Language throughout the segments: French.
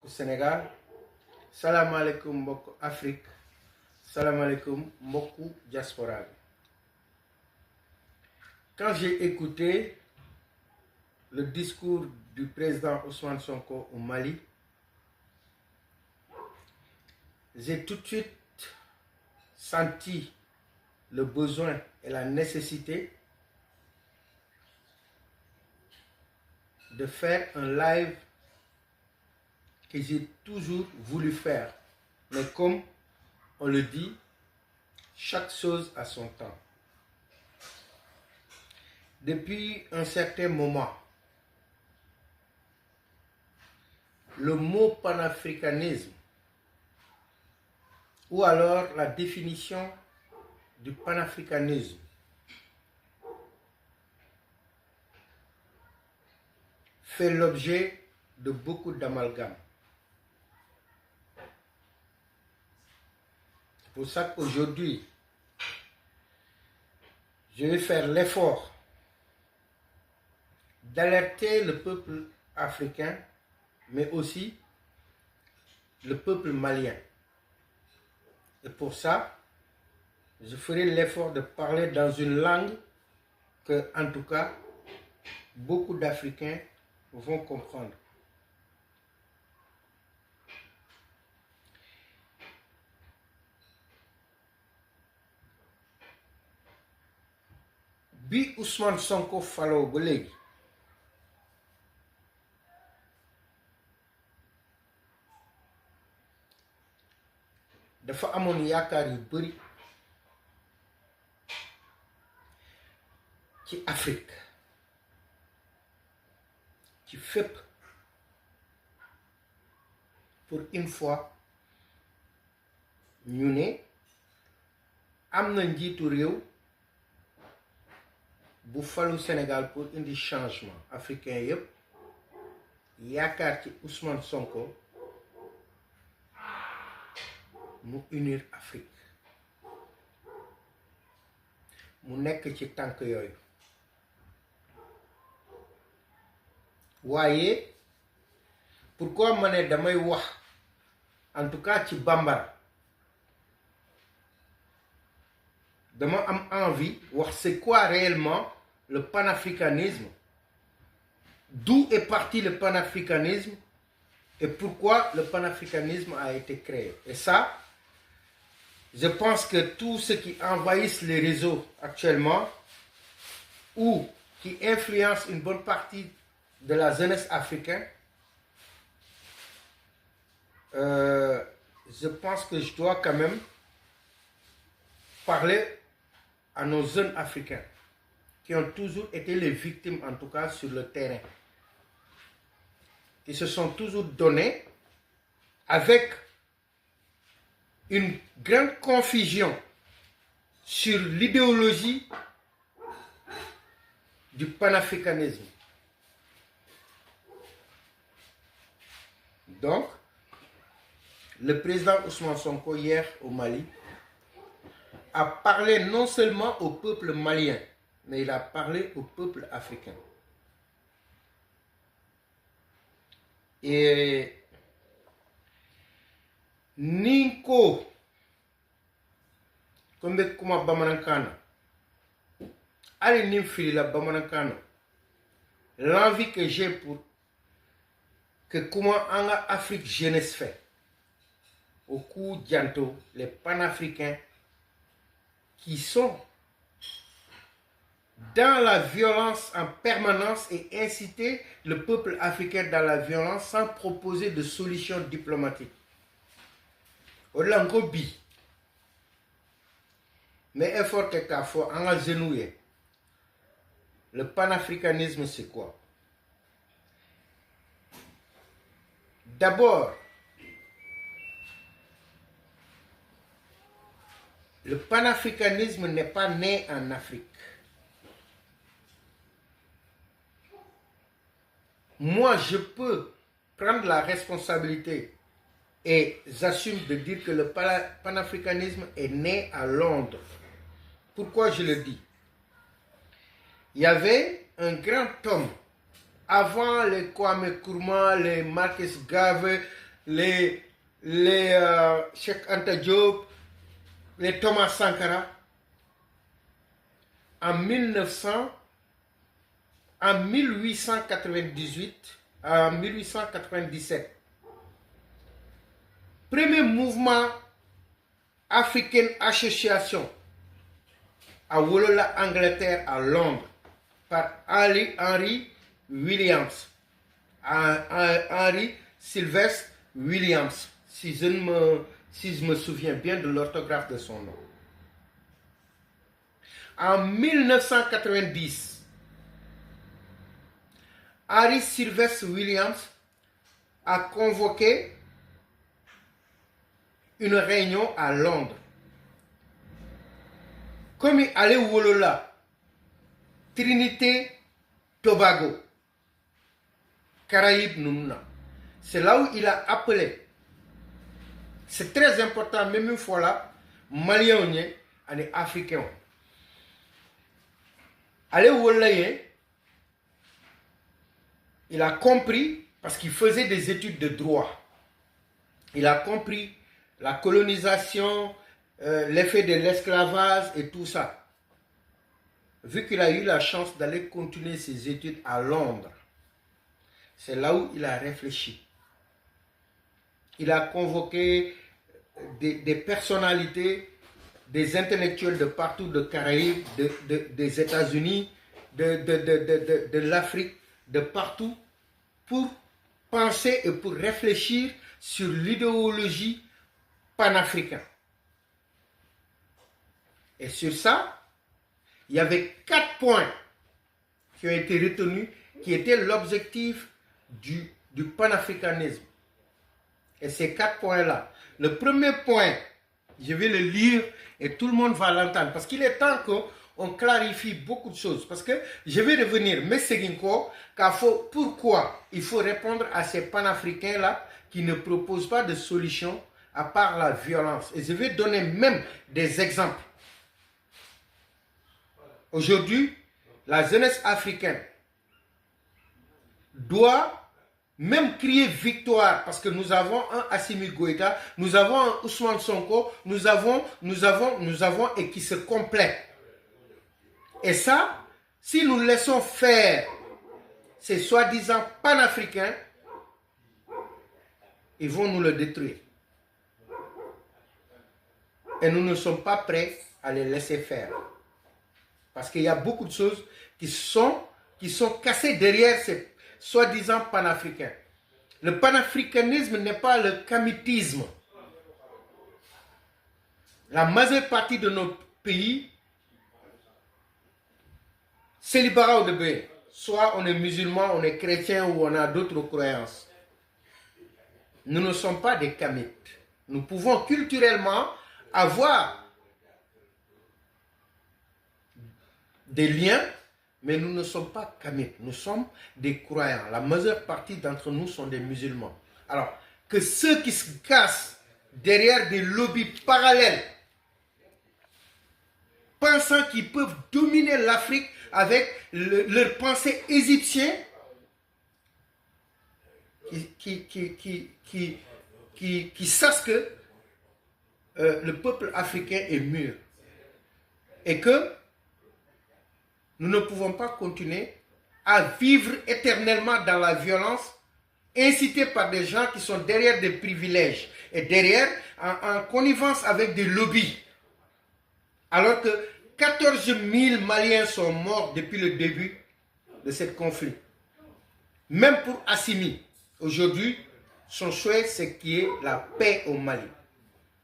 au Sénégal, salam alaikum mbokk Afrique, salam alaikum mbokku diaspora. Quand j'ai écouté le discours du président Ousmane Sonko au Mali, j'ai tout de suite senti le besoin et la nécessité de faire un live que j'ai toujours voulu faire. Mais comme on le dit, chaque chose a son temps. Depuis un certain moment, le mot panafricanisme, ou alors la définition du panafricanisme, fait l'objet de beaucoup d'amalgames. C'est pour ça qu'aujourd'hui, je vais faire l'effort d'alerter le peuple africain, mais aussi le peuple malien. Et pour ça, je ferai l'effort de parler dans une langue que, en tout cas, beaucoup d'Africains vont comprendre. Bi Ousmane Sonko faloo ba léegi dafa amoon yaakaar yu bari ci Afrique ci fépp pour une fois ñu ne am na njiitu réew bu falu Sénégal pour indi changement africain yépp yaakaar ci Ousmane Sonko mu unir Afrique mu nekk ci tànk yooyu waaye pourquoi ma ne damay wax en tout cas ci bambara dama am envie wax c'est quoi réellement le panafricanisme, d'où est parti le panafricanisme et pourquoi le panafricanisme a été créé. Et ça, je pense que tous ceux qui envahissent les réseaux actuellement ou qui influencent une bonne partie de la jeunesse africaine, je pense que je dois quand même parler à nos jeunes africains qui ont toujours été les victimes, en tout cas sur le terrain, qui se sont toujours donnés avec une grande confusion sur l'idéologie du panafricanisme. Donc, le président Ousmane Sonko hier au Mali a parlé non seulement au peuple malien, mais il a parlé au peuple africain. Et Ninko, comme kuma Bamanankana, allez Nimfili la Bamanankana, l'envie que j'ai pour que comment en Afrique jeunesse fait, au coup dianto, les panafricains qui sont dans la violence en permanence et inciter le peuple africain dans la violence sans proposer de solution diplomatique. Au-delà bi, mais effort que t'as fait en agenouillé. Le panafricanisme c'est quoi? D'abord, le panafricanisme n'est pas né en Afrique. Moi, je peux prendre la responsabilité et j'assume de dire que le panafricanisme est né à Londres. Pourquoi je le dis? Il y avait un grand homme avant les Kwame Nkrumah, les Marcus Garvey, les Cheikh Anta Diop, les Thomas Sankara, en 1898, en 1897. Premier mouvement African Association à Wolola, Angleterre, à Londres, par Henry Williams, Henry Sylvester Williams, si je me souviens bien de l'orthographe de son nom. En 1990, Henry Sylvester Williams a convoqué une réunion à Londres. Comme il allait au Wolola, Trinité, Tobago, Caraïbes, Nouna. C'est là où il a appelé. C'est très important, même une fois là, Malien, et Africain. Allez au Wolola, il a compris, parce qu'il faisait des études de droit, il a compris la colonisation, l'effet de l'esclavage et tout ça. Vu qu'il a eu la chance d'aller continuer ses études à Londres, c'est là où il a réfléchi. Il a convoqué des personnalités, des intellectuels de partout, de Caraïbes, des États-Unis, de l'Afrique, de partout, pour penser et pour réfléchir sur l'idéologie panafricaine. Et sur ça, il y avait 4 points qui ont été retenus, qui étaient l'objectif du panafricanisme. Et ces 4 points-là, le premier point, je vais le lire et tout le monde va l'entendre, parce qu'il est temps qu'on clarifie beaucoup de choses. Parce que je vais revenir, mais c'est pourquoi il faut répondre à ces panafricains-là qui ne proposent pas de solution à part la violence. Et je vais donner même des exemples. Aujourd'hui, la jeunesse africaine doit même crier victoire, parce que nous avons un Assimi Goïta, nous avons un Ousmane Sonko, nous avons, et qui se complètent. Et ça, si nous laissons faire ces soi-disant panafricains, ils vont nous le détruire. Et nous ne sommes pas prêts à les laisser faire. Parce qu'il y a beaucoup de choses qui sont cassées derrière ces soi-disant panafricains. Le panafricanisme n'est pas le kamitisme. La majeure partie de nos pays, c'est libéral de B. Soit on est musulman, on est chrétien ou on a d'autres croyances. Nous ne sommes pas des kamites. Nous pouvons culturellement avoir des liens, mais nous ne sommes pas kamites, nous sommes des croyants. La majeure partie d'entre nous sont des musulmans. Alors, que ceux qui se cassent derrière des lobbies parallèles, pensant qu'ils peuvent dominer l'Afrique avec leur pensée égyptienne, qui sachent que le peuple africain est mûr et que nous ne pouvons pas continuer à vivre éternellement dans la violence, incitée par des gens qui sont derrière des privilèges et derrière en connivence avec des lobbies. Alors que 14 000 Maliens sont morts depuis le début de ce conflit. Même pour Assimi, aujourd'hui, son souhait, c'est qu'il y ait la paix au Mali.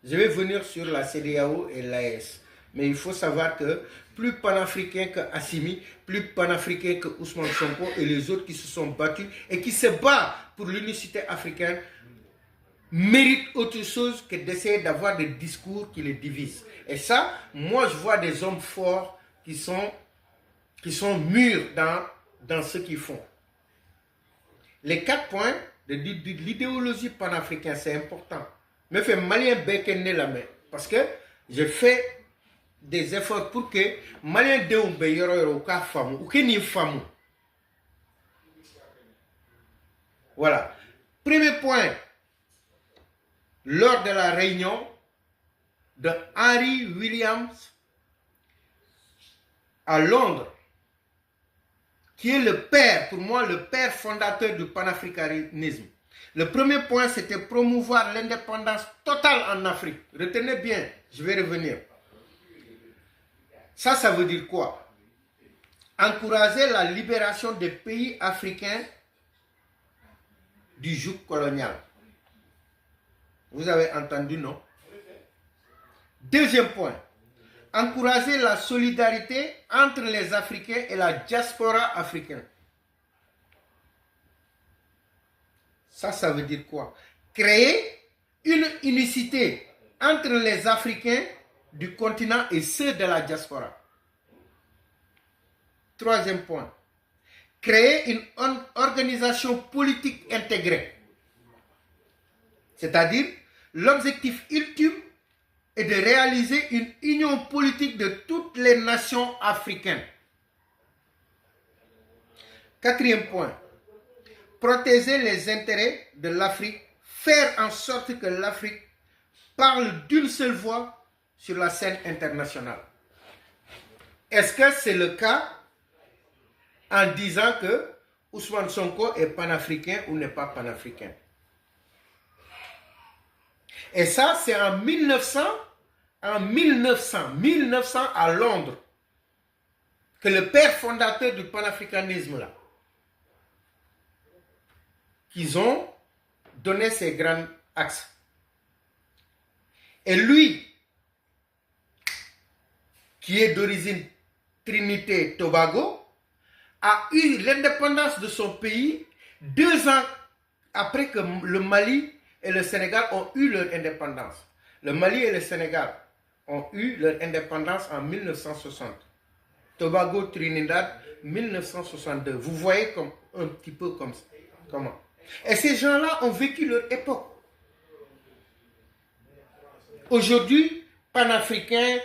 Je vais venir sur la CEDEAO et l'AES. Mais il faut savoir que plus panafricain que Assimi, plus panafricain que Ousmane Sonko et les autres qui se sont battus et qui se battent pour l'unicité africaine, méritent autre chose que d'essayer d'avoir des discours qui les divisent. Et ça, moi je vois des hommes forts qui sont mûrs dans ce qu'ils font. Les 4 points de l'idéologie panafricaine, c'est important. Mais fait malien bekenne la main. Parce que je fais des efforts pour que malien de un yoro ka famu ou que ni famu. Voilà. Premier point, lors de la réunion de Henry Williams à Londres, qui est le père, pour moi, le père fondateur du panafricanisme. Le premier point, c'était promouvoir l'indépendance totale en Afrique. Retenez bien, je vais revenir. Ça veut dire quoi? Encourager la libération des pays africains du joug colonial. Vous avez entendu, non? Deuxième point, encourager la solidarité entre les Africains et la diaspora africaine. Ça veut dire quoi? Créer une unicité entre les Africains du continent et ceux de la diaspora. Troisième point, créer une organisation politique intégrée. C'est-à-dire, l'objectif ultime est de réaliser une union politique de toutes les nations africaines. Quatrième point, protéger les intérêts de l'Afrique, faire en sorte que l'Afrique parle d'une seule voix sur la scène internationale. Est-ce que c'est le cas en disant que Ousmane Sonko est panafricain ou n'est pas panafricain? Et ça, c'est en 1900 à Londres, que le père fondateur du panafricanisme, là, qu'ils ont donné ces grands axes. Et lui, qui est d'origine Trinité-Tobago, a eu l'indépendance de son pays 2 ans après que le Mali et le Sénégal ont eu leur indépendance. Le Mali et le Sénégal ont eu leur indépendance en 1960. Tobago, Trinidad, 1962. Vous voyez comme, un petit peu comme ça. Comment? Et ces gens-là ont vécu leur époque. Aujourd'hui, panafricain,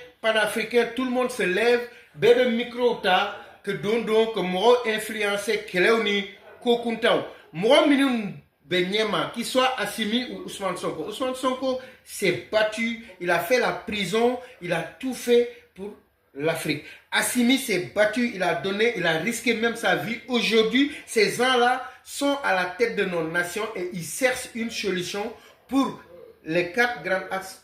tout le monde se lève, bébé micro ta, que dondo, que moi influencé, Keleoni, Kokuntao. Moi, minun Benyema, qu'il soit Assimi ou Ousmane Sonko. Ousmane Sonko s'est battu, il a fait la prison, il a tout fait pour l'Afrique. Assimi s'est battu, il a donné, il a risqué même sa vie. Aujourd'hui, ces gens-là sont à la tête de nos nations et ils cherchent une solution pour les 4 grands axes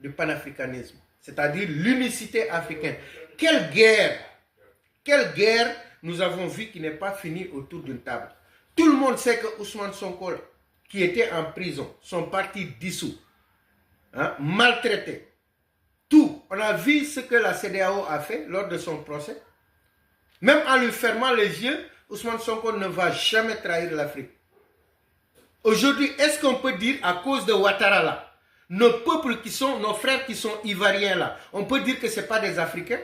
du panafricanisme, c'est-à-dire l'unicité africaine. Quelle guerre nous avons vu qui n'est pas finie autour d'une table. Tout le monde sait que Ousmane Sonko, qui était en prison, son parti dissous, maltraité, tout. On a vu ce que la CEDEAO a fait lors de son procès. Même en lui fermant les yeux, Ousmane Sonko ne va jamais trahir l'Afrique. Aujourd'hui, est-ce qu'on peut dire à cause de Ouattara là, nos peuples qui sont, nos frères qui sont ivoiriens là, on peut dire que ce n'est pas des Africains?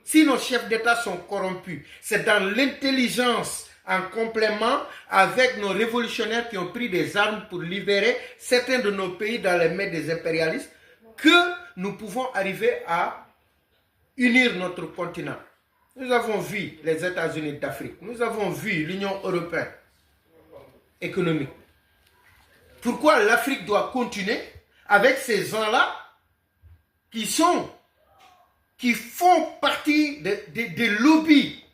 Si nos chefs d'État sont corrompus, c'est dans l'intelligence en complément avec nos révolutionnaires qui ont pris des armes pour libérer certains de nos pays dans les mains des impérialistes que nous pouvons arriver à unir notre continent. Nous avons vu les États-Unis d'Afrique, nous avons vu l'Union européenne économique. Pourquoi l'Afrique doit continuer avec ces gens-là qui font partie des lobbies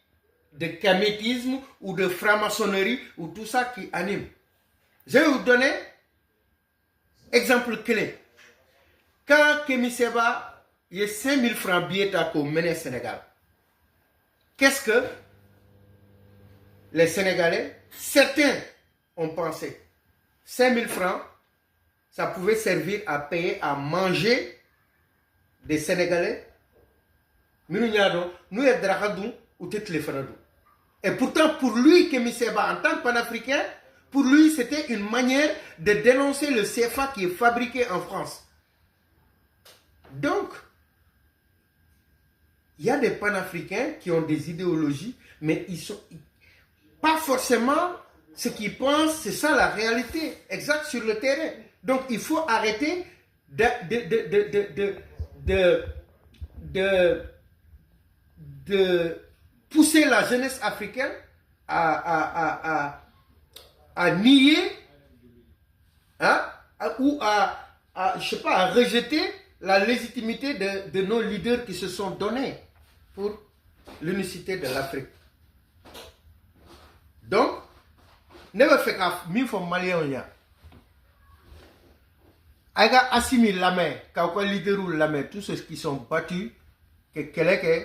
de camétisme ou de franc-maçonnerie ou tout ça qui anime? Je vais vous donner exemple clé. Quand Kémy Séba, il y a 5000 francs billets à mener au Sénégal, qu'est-ce que les Sénégalais, certains ont pensé? 5000 francs, ça pouvait servir à payer, à manger des Sénégalais. Et pourtant, pour lui, Kémy Séba, en tant que panafricain, pour lui, c'était une manière de dénoncer le CFA qui est fabriqué en France. Donc, il y a des panafricains qui ont des idéologies, mais ils sont pas forcément ce qu'ils pensent, c'est ça la réalité exacte sur le terrain. Donc, il faut arrêter de pousser la jeunesse africaine à nier, je sais pas, à rejeter la légitimité de nos leaders qui se sont donnés pour l'unicité de l'Afrique. Donc, ne me fait qu'à mille fois malien ya. Aga Assimi Lamé, Kakwa leader ou Lamé, tous ceux qui sont battus, que quelqu'un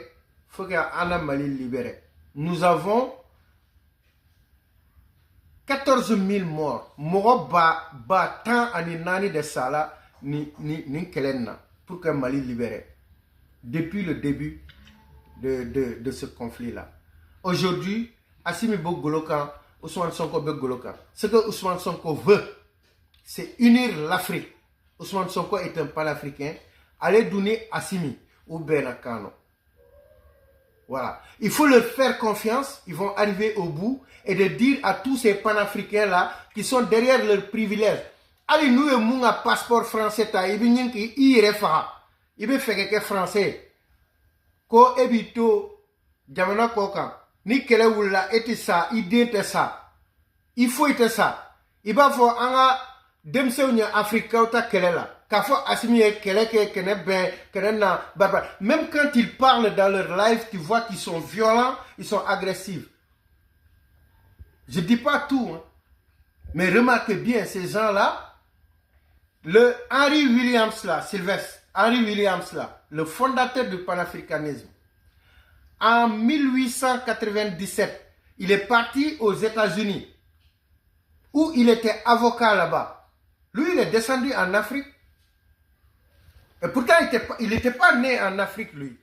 faut qu'un Mali libéré. Nous avons 14 000 morts. Moro ba tant aninani de sala ni kelena pour que Mali libéré. Depuis le début de ce conflit-là. Aujourd'hui, Assimi Bogolokan, Ousmane Sonko Bogolokan, ce que Ousmane Sonko veut, c'est unir l'Afrique. Ousmane Sonko est un panafricain. Allez donner Assimi ou Benakano. Voilà. Il faut leur faire confiance. Ils vont arriver au bout et de dire à tous ces panafricains-là qui sont derrière leurs privilèges. Allez, nous, nous, un passeport français, il veut faire quelque français. Ko ebito, jamana koka, ni kele wula eti sa, idente sa. Il faut être ça. Il va falloir anga demse unya Afrika uta kele la. Kafo Assimi kele kene ben, kene na barbar. Même quand ils parlent dans leur live, tu vois qu'ils sont violents, ils sont agressifs. Je dis pas tout, hein. Mais remarquez bien, ces gens-là, le Henry Williams là, Sylvestre, Henry Williams là, le fondateur du panafricanisme, en 1897, il est parti aux États-Unis, où il était avocat là-bas. Lui, il est descendu en Afrique. Et pourtant, il n'était pas né en Afrique, lui.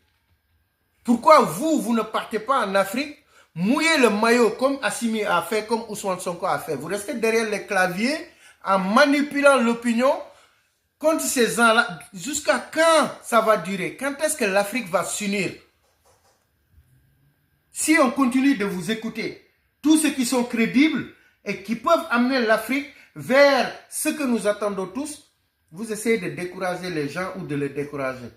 Pourquoi vous ne partez pas en Afrique, mouillez le maillot comme Assimi a fait, comme Ousmane Sonko a fait. Vous restez derrière les claviers en manipulant l'opinion contre ces gens-là. Jusqu'à quand ça va durer? Quand est-ce que l'Afrique va s'unir? Si on continue de vous écouter, tous ceux qui sont crédibles et qui peuvent amener l'Afrique vers ce que nous attendons tous, vous essayez de décourager les gens ou de les décourager.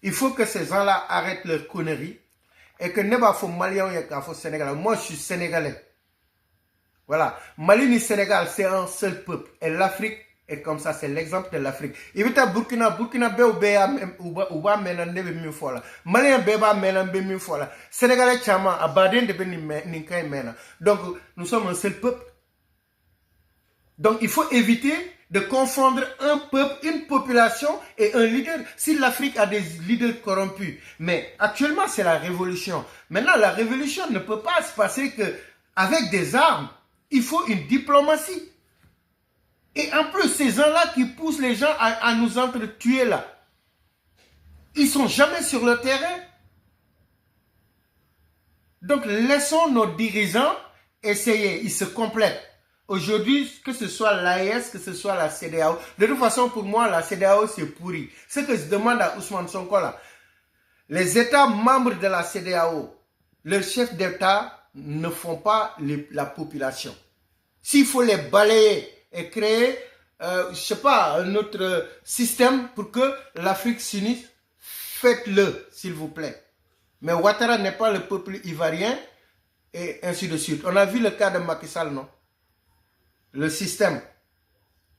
Il faut que ces gens-là arrêtent leurs conneries et que ne pas faut Malien ou faut Sénégalais. Moi, je suis Sénégalais. Voilà. Mali ni Sénégal, c'est un seul peuple. Et l'Afrique est comme ça. C'est l'exemple de l'Afrique. Il veut dire Burkina be ou ba menan nebe mi fola. Malien beba menan be mi fola. Sénégalais chama abaden de ni kay mena. Donc, nous sommes un seul peuple. Donc, il faut éviter de confondre un peuple, une population et un leader. Si l'Afrique a des leaders corrompus, mais actuellement c'est la révolution. Maintenant, la révolution ne peut pas se passer qu'avec des armes. Il faut une diplomatie. Et en plus, ces gens-là qui poussent les gens à nous entretuer là, ils sont jamais sur le terrain. Donc, laissons nos dirigeants essayer. Ils se complètent. Aujourd'hui, que ce soit l'AES, que ce soit la CEDEAO, de toute façon, pour moi, la CEDEAO, c'est pourri. Ce que je demande à Ousmane Sonko, là, les États membres de la CEDEAO, leurs chefs d'État ne font pas la population. S'il faut les balayer et créer, je sais pas, un autre système pour que l'Afrique s'unisse, faites-le, s'il vous plaît. Mais Ouattara n'est pas le peuple ivoirien, et ainsi de suite. On a vu le cas de Macky Sall, non? Le système.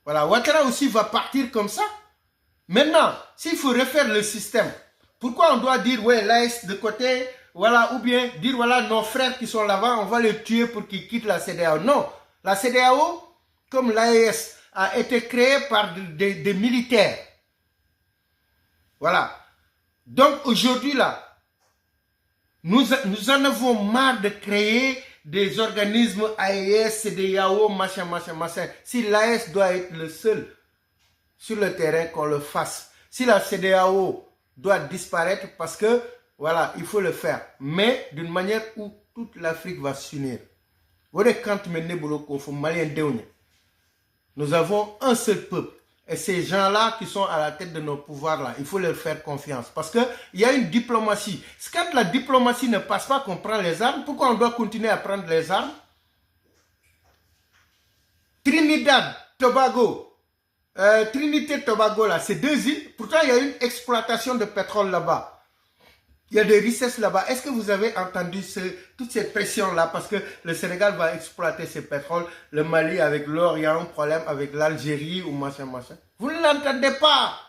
Voilà, Ouattara aussi va partir comme ça. Maintenant, s'il faut refaire le système, pourquoi on doit dire, ouais, l'AES de côté, voilà, ou bien dire, voilà, nos frères qui sont là-bas, on va les tuer pour qu'ils quittent la CEDEAO. Non, la CEDEAO, comme l'AES, a été créée par des militaires. Voilà. Donc, aujourd'hui, là, nous en avons marre de créer des organismes AES, CEDEAO, machin. Si l'AES doit être le seul sur le terrain, qu'on le fasse. Si la CEDEAO doit disparaître, parce que, voilà, il faut le faire. Mais d'une manière où toute l'Afrique va s'unir. Nous avons un seul peuple. Et ces gens-là qui sont à la tête de nos pouvoirs là, il faut leur faire confiance. Parce qu'il y a une diplomatie. Quand la diplomatie ne passe pas qu'on prend les armes, pourquoi on doit continuer à prendre les armes? Trinidad, Tobago, Trinité, Tobago là, c'est deux îles. Pourtant, il y a une exploitation de pétrole là-bas. Il y a des richesses là-bas. Est-ce que vous avez entendu toute cette pression-là? Parce que le Sénégal va exploiter ses pétroles, le Mali avec l'or, il y a un problème avec l'Algérie ou machin. Vous ne l'entendez pas.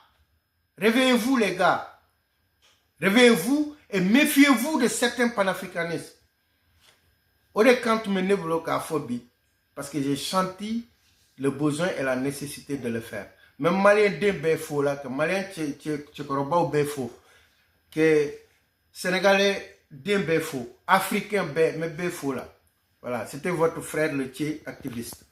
Réveillez-vous les gars. Réveillez-vous et méfiez-vous de certains panafricanistes. Ode quand me neblo ka phobie, parce que j'ai senti le besoin et la nécessité de le faire. Même Malien d'un faux là, que Malien tu ou béfo, que Sénégalais d'un faux, Africain mais béfo là. Voilà, c'était votre frère le Tché activiste.